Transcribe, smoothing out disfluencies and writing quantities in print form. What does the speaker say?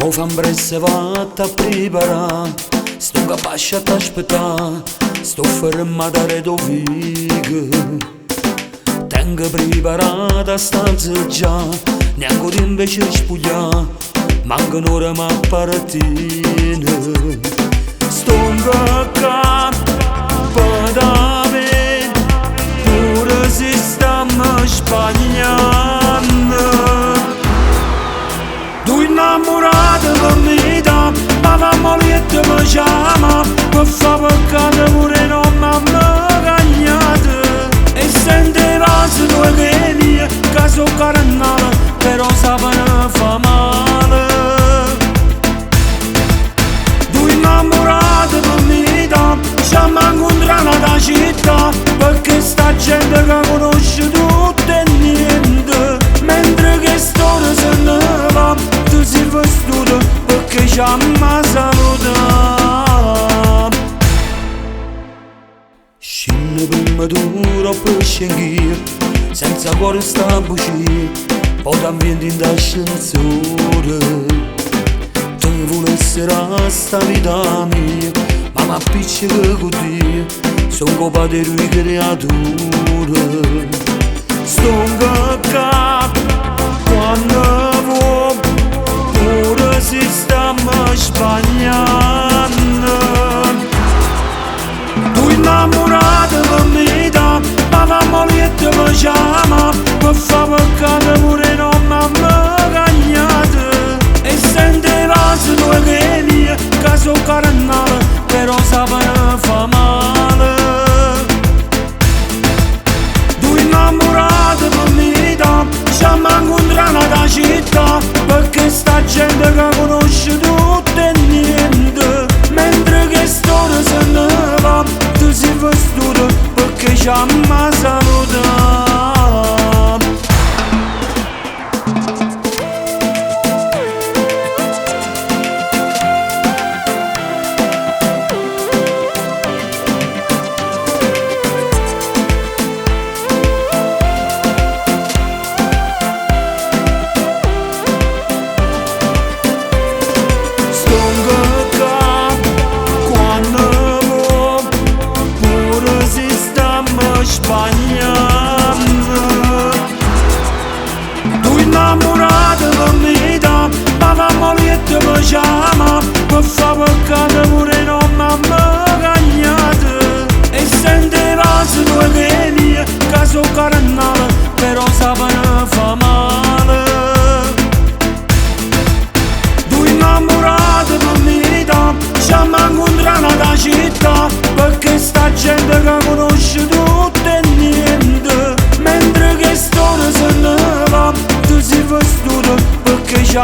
Mo fan pressa fatta a preparare, sto capace a t'aspettare, sto fermata do figo. Tengo preparata a stanzeggià, neanche tempo ci spuglià, mancano ore ma partine. Sto un peccato, pedame, pure se stiamo sbagliando. Tu innamorata per me, ma mamma lieta mi chiama, per fa peccato pure non m'ha cagnato. E sente vasi due che mie, che so carnale, però sapere fa male. Tu innamorata per me, ci incontrano da città, perché sta gente che conosce tutto e niente. Mentre che storia se ne va, tu sei vestuto perché ci amma saluta. Scende prima duro per scendere, senza cuore sta bucì, poi t'ambienti in ascensore. Te volesse sta vita mia, ma m'appiccica così, son copa di lui creature. Sto un capo quando vuoi, pure se stiamo sbagliando. Tu innamorata per me, ma mamma lieta mi chiama, per fa peccato pure non m'ha cagnato. E sente vasi due che mie, che so carnale, però sapere fa male. Tu innamorata per me, ci incontrano da città, perché sta gente che conosce tutto e niente. Mentre che storia se ne va, tu sei vestuto perché ci amma saluta. Tu innamorata per me, ma mamma lieta mi chiama, per fa peccato pure non m'ha cagnato. E sente vasi due che mie, che so carnale, però sapere fa male. Tu innamorata per me, ci incontrano da città, perché sta gente che conosce tutto e niente. Mentre che storia se ne va, tu sei vestuto perché ci